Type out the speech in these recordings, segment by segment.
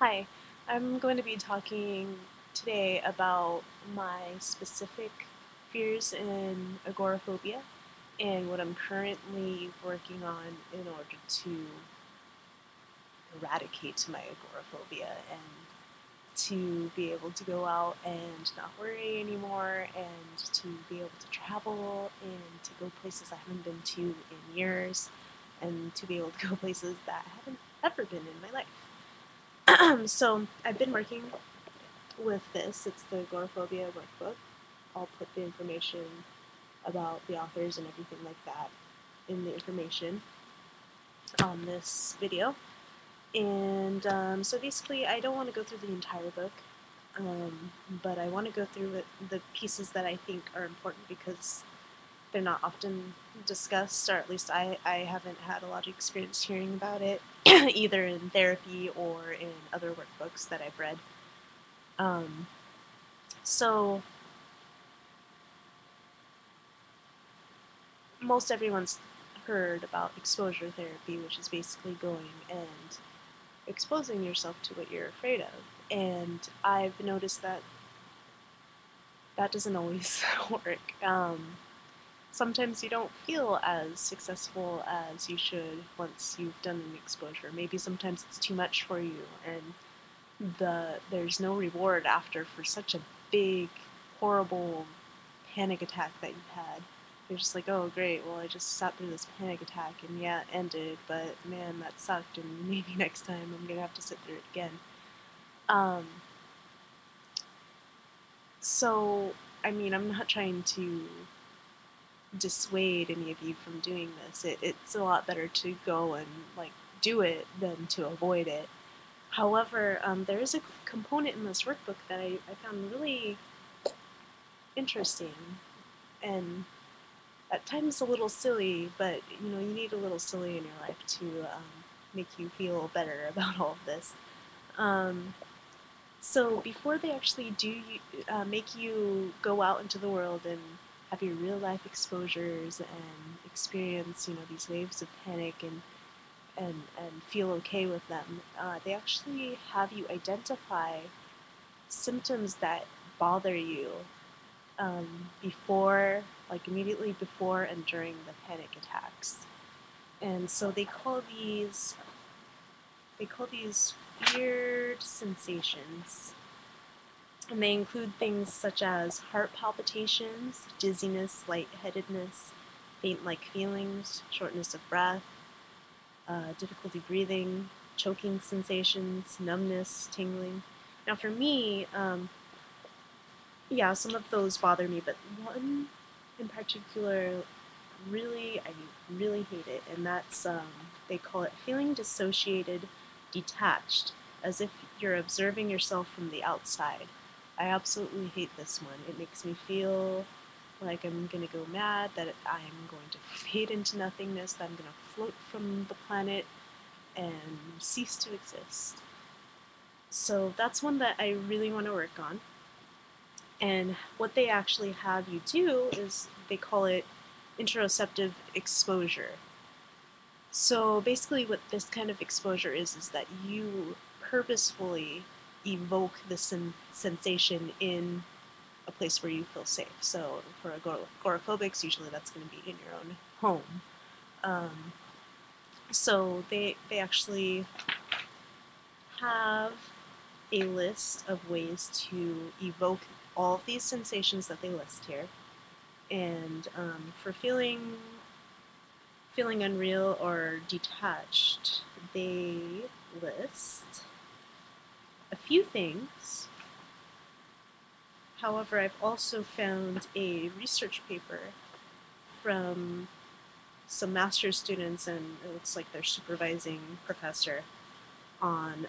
Hi, I'm going to be talking today about my specific fears in agoraphobia and what I'm currently working on in order to eradicate my agoraphobia and to be able to go out and not worry anymore and to be able to travel and to go places I haven't been to in years and to be able to go places that I haven't ever been in my life. So I've been working with this. It's the Agoraphobia Workbook. I'll put the information about the authors and everything like that in the information on this video. And so basically, I don't want to go through the entire book, but I want to go through the pieces that I think are important because they're not often discussed, or at least I haven't had a lot of experience hearing about it, either in therapy or in other workbooks that I've read. Um, so most everyone's heard about exposure therapy, which is basically going and exposing yourself to what you're afraid of. And I've noticed that that doesn't always work. Sometimes you don't feel as successful as you should once you've done an exposure. Maybe sometimes it's too much for you, and there's no reward after for such a big, horrible panic attack that you've had. You're just like, oh great, well I just sat through this panic attack and yeah, it ended, but man, that sucked, and maybe next time I'm gonna have to sit through it again. Um, so, I mean, I'm not trying to dissuade any of you from doing this. It's a lot better to go and like do it than to avoid it. However, there is a component in this workbook that I found really interesting and at times a little silly, but you know, you need a little silly in your life to make you feel better about all of this. Um, so before they actually do make you go out into the world and have your real life exposures and experience, you know, these waves of panic and feel okay with them, they actually have you identify symptoms that bother you before, like immediately before and during the panic attacks. And so they call these feared sensations. And they include things such as heart palpitations, dizziness, lightheadedness, faint-like feelings, shortness of breath, difficulty breathing, choking sensations, numbness, tingling. Now for me, yeah, some of those bother me, but one in particular I really hate it, and that's, they call it feeling dissociated, detached, as if you're observing yourself from the outside. I absolutely hate this one. It makes me feel like I'm gonna go mad, that I'm going to fade into nothingness, that I'm gonna float from the planet and cease to exist. So that's one that I really want to work on. And what they actually have you do is they call it interoceptive exposure. So basically what this kind of exposure is that you purposefully evoke the sensation in a place where you feel safe. So for agoraphobics, usually that's going to be in your own home. So they actually have a list of ways to evoke all of these sensations that they list here. And for feeling unreal or detached, they list a few things. However, I've also found a research paper from some master's students, and it looks like their supervising professor, on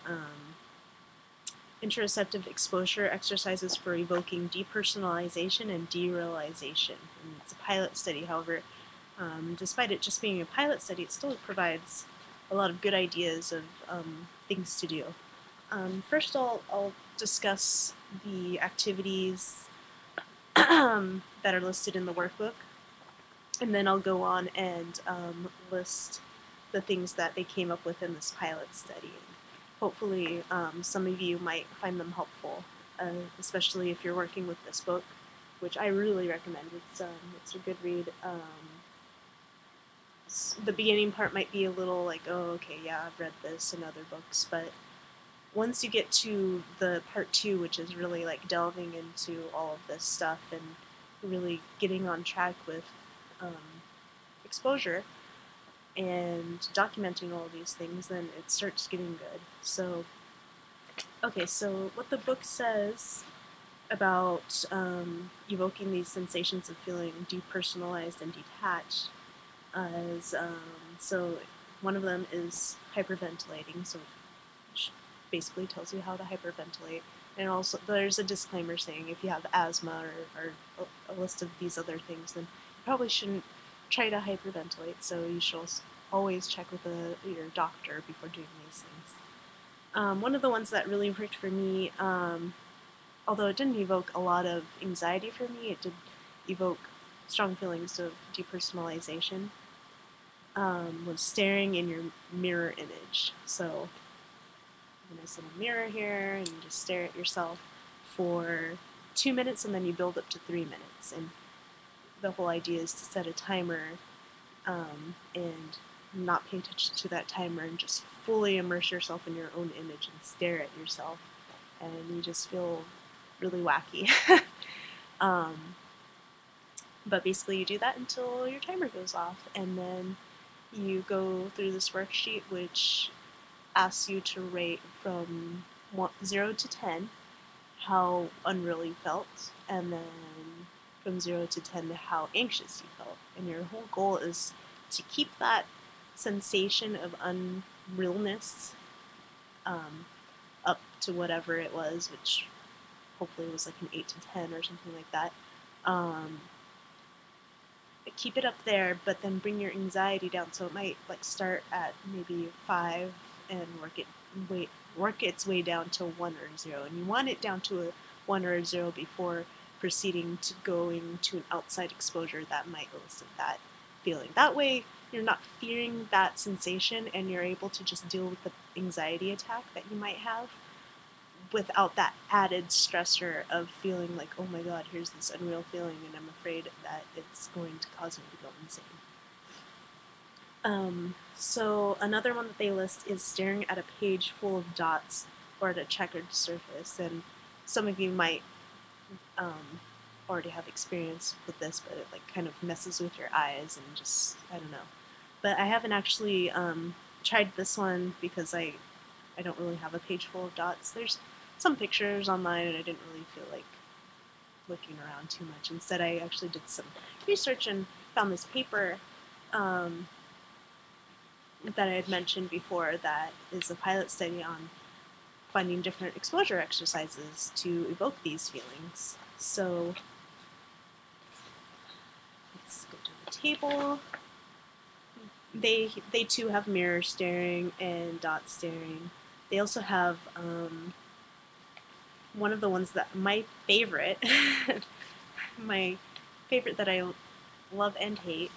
interoceptive exposure exercises for evoking depersonalization and derealization. And it's a pilot study, however, despite it just being a pilot study, it still provides a lot of good ideas of things to do. First, I'll discuss the activities that are listed in the workbook, and then I'll go on and list the things that they came up with in this pilot study. hopefully some of you might find them helpful, especially if you're working with this book, which I really recommend. It's a good read. The beginning part might be a little like, oh, okay, yeah, I've read this in other books, but once you get to the part 2, which is really like delving into all of this stuff and really getting on track with um, exposure and documenting all of these things, then it starts getting good. So, okay, so what the book says about evoking these sensations of feeling depersonalized and detached is, so one of them is hyperventilating, so which basically tells you how to hyperventilate. And also, there's a disclaimer saying if you have asthma or a list of these other things, then you probably shouldn't try to hyperventilate. So you should always check with your doctor before doing these things. One of the ones that really worked for me, although it didn't evoke a lot of anxiety for me, it did evoke strong feelings of depersonalization, was staring in your mirror image. So there's a mirror here, and you just stare at yourself for 2 minutes, and then you build up to 3 minutes. And the whole idea is to set a timer and not pay attention to that timer and just fully immerse yourself in your own image and stare at yourself. And you just feel really wacky. But basically you do that until your timer goes off, and then you go through this worksheet which asks you to rate from 0 to 10 how unreal you felt, and then from 0 to 10 how anxious you felt. And your whole goal is to keep that sensation of unrealness up to whatever it was, which hopefully was like an 8 to 10 or something like that. Keep it up there, but then bring your anxiety down. So it might like start at maybe 5 and work its way down to 1 or 0. And you want it down to a 1 or a 0 before proceeding to going to an outside exposure that might elicit that feeling. That way you're not fearing that sensation, and you're able to just deal with the anxiety attack that you might have without that added stressor of feeling like, oh my god, here's this unreal feeling and I'm afraid that it's going to cause me to go insane. So another one that they list is staring at a page full of dots or at a checkered surface, and some of you might already have experience with this, but it like kind of messes with your eyes and just, I don't know. But I haven't actually tried this one because I don't really have a page full of dots. There's some pictures online, and I didn't really feel like looking around too much. Instead, I actually did some research and found this paper that I had mentioned before that is a pilot study on finding different exposure exercises to evoke these feelings. So let's go to the table. They too have mirror staring and dot staring. They also have one of the ones that my favorite that I love and hate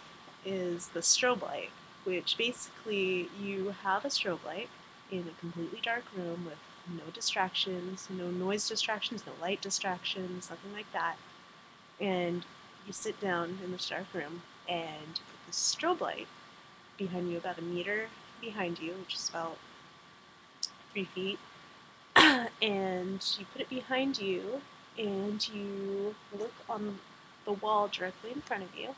is the strobe light, which basically you have a strobe light in a completely dark room with no distractions, no noise distractions, no light distractions, nothing like that. And you sit down in this dark room and you put this strobe light behind you, about a meter behind you, which is about 3 feet, and you put it behind you and you look on the wall directly in front of you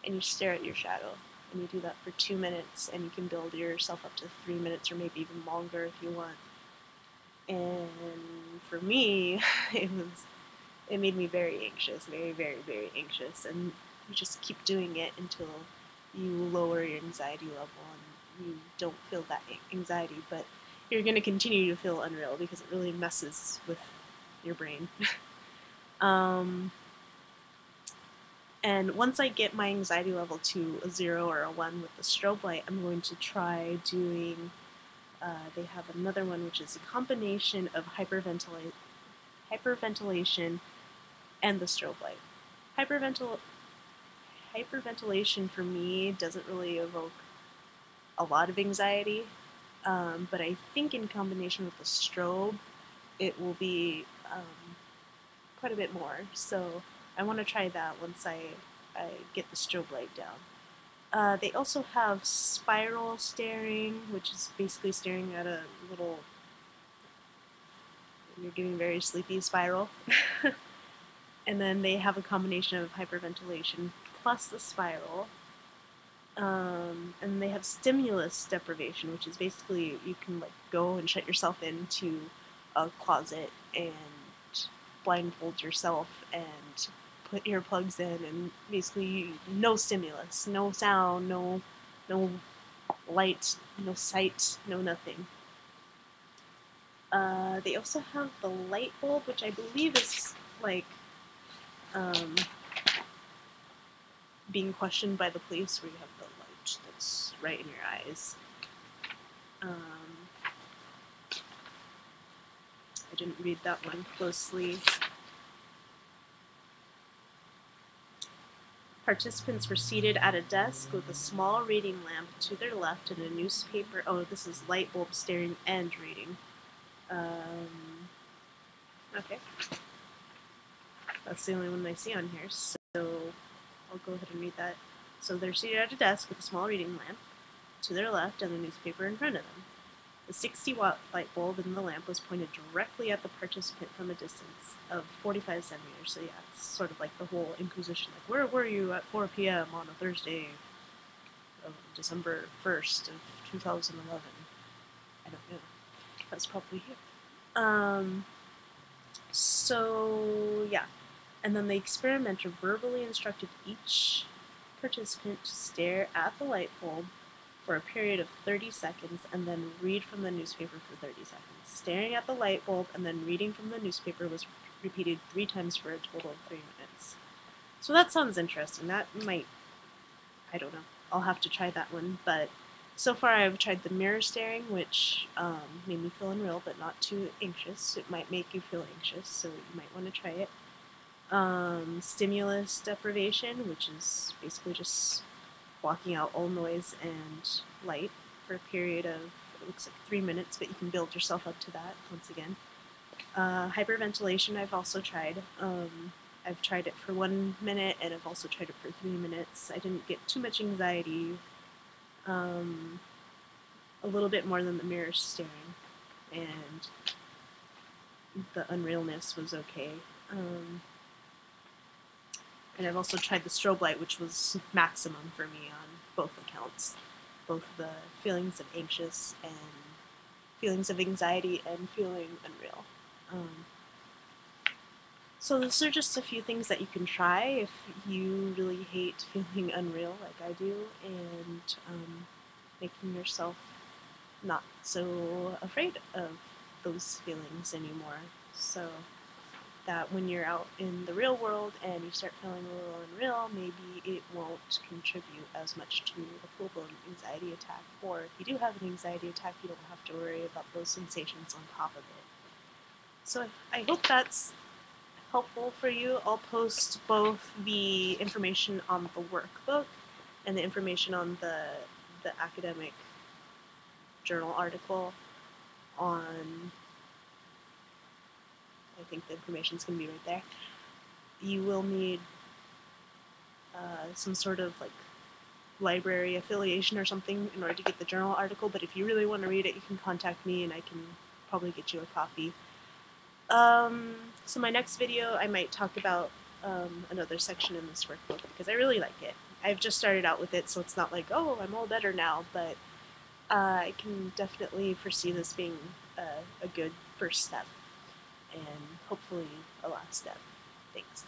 and you stare at your shadow. And you do that for 2 minutes, and you can build yourself up to 3 minutes or maybe even longer if you want. And for me, it made me very anxious, very, very, very anxious. And you just keep doing it until you lower your anxiety level and you don't feel that anxiety, but you're going to continue to feel unreal because it really messes with your brain. And once I get my anxiety level to a 0 or a 1 with the strobe light, I'm going to try doing, they have another one which is a combination of hyperventilation and the strobe light. Hyperventilation for me doesn't really evoke a lot of anxiety. but I think in combination with the strobe, it will be quite a bit more. So I want to try that once I get the strobe light down. They also have spiral staring, which is basically staring at a little, you're getting very sleepy spiral. And then they have a combination of hyperventilation plus the spiral. And they have stimulus deprivation, which is basically you can like go and shut yourself into a closet and blindfold yourself and put earplugs in, and basically no stimulus, no sound, no light, no sight, no nothing. They also have the light bulb, which I believe is like being questioned by the police, where you have the light that's right in your eyes. I didn't read that one closely. Participants were seated at a desk with a small reading lamp to their left and a newspaper. Oh, this is light bulb staring and reading. Okay. That's the only one I see on here, so I'll go ahead and read that. So they're seated at a desk with a small reading lamp to their left and a newspaper in front of them. The 60-watt light bulb in the lamp was pointed directly at the participant from a distance of 45 centimeters. So yeah, it's sort of like the whole Inquisition. Like, where were you at 4 p.m. on a Thursday of December 1st of 2011? I don't know. That's probably here. So yeah. And then the experimenter verbally instructed each participant to stare at the light bulb for a period of 30 seconds and then read from the newspaper for 30 seconds. Staring at the light bulb and then reading from the newspaper was repeated 3 times for a total of 3 minutes. So that sounds interesting. That might, I don't know. I'll have to try that one. But so far I've tried the mirror staring, which made me feel unreal, but not too anxious. It might make you feel anxious, so you might want to try it. Stimulus deprivation, which is basically just blocking out all noise and light for a period of, it looks like 3 minutes, but you can build yourself up to that once again. Hyperventilation I've also tried. I've tried it for 1 minute, and I've also tried it for 3 minutes. I didn't get too much anxiety. A little bit more than the mirror staring, and the unrealness was okay. And I've also tried the strobe light, which was maximum for me on both accounts. Both the feelings of anxious and feelings of anxiety and feeling unreal. So those are just a few things that you can try if you really hate feeling unreal like I do, and making yourself not so afraid of those feelings anymore. So that when you're out in the real world and you start feeling a little unreal, maybe it won't contribute as much to a full-blown anxiety attack. Or if you do have an anxiety attack, you don't have to worry about those sensations on top of it. So I hope that's helpful for you. I'll post both the information on the workbook and the information on the academic journal article on, I think the information's going to be right there. You will need some sort of like library affiliation or something in order to get the journal article, but if you really want to read it, you can contact me and I can probably get you a copy. So my next video, I might talk about another section in this workbook because I really like it. I've just started out with it, so it's not like, oh, I'm all better now, but I can definitely foresee this being a good first step and hopefully a last step. Thanks.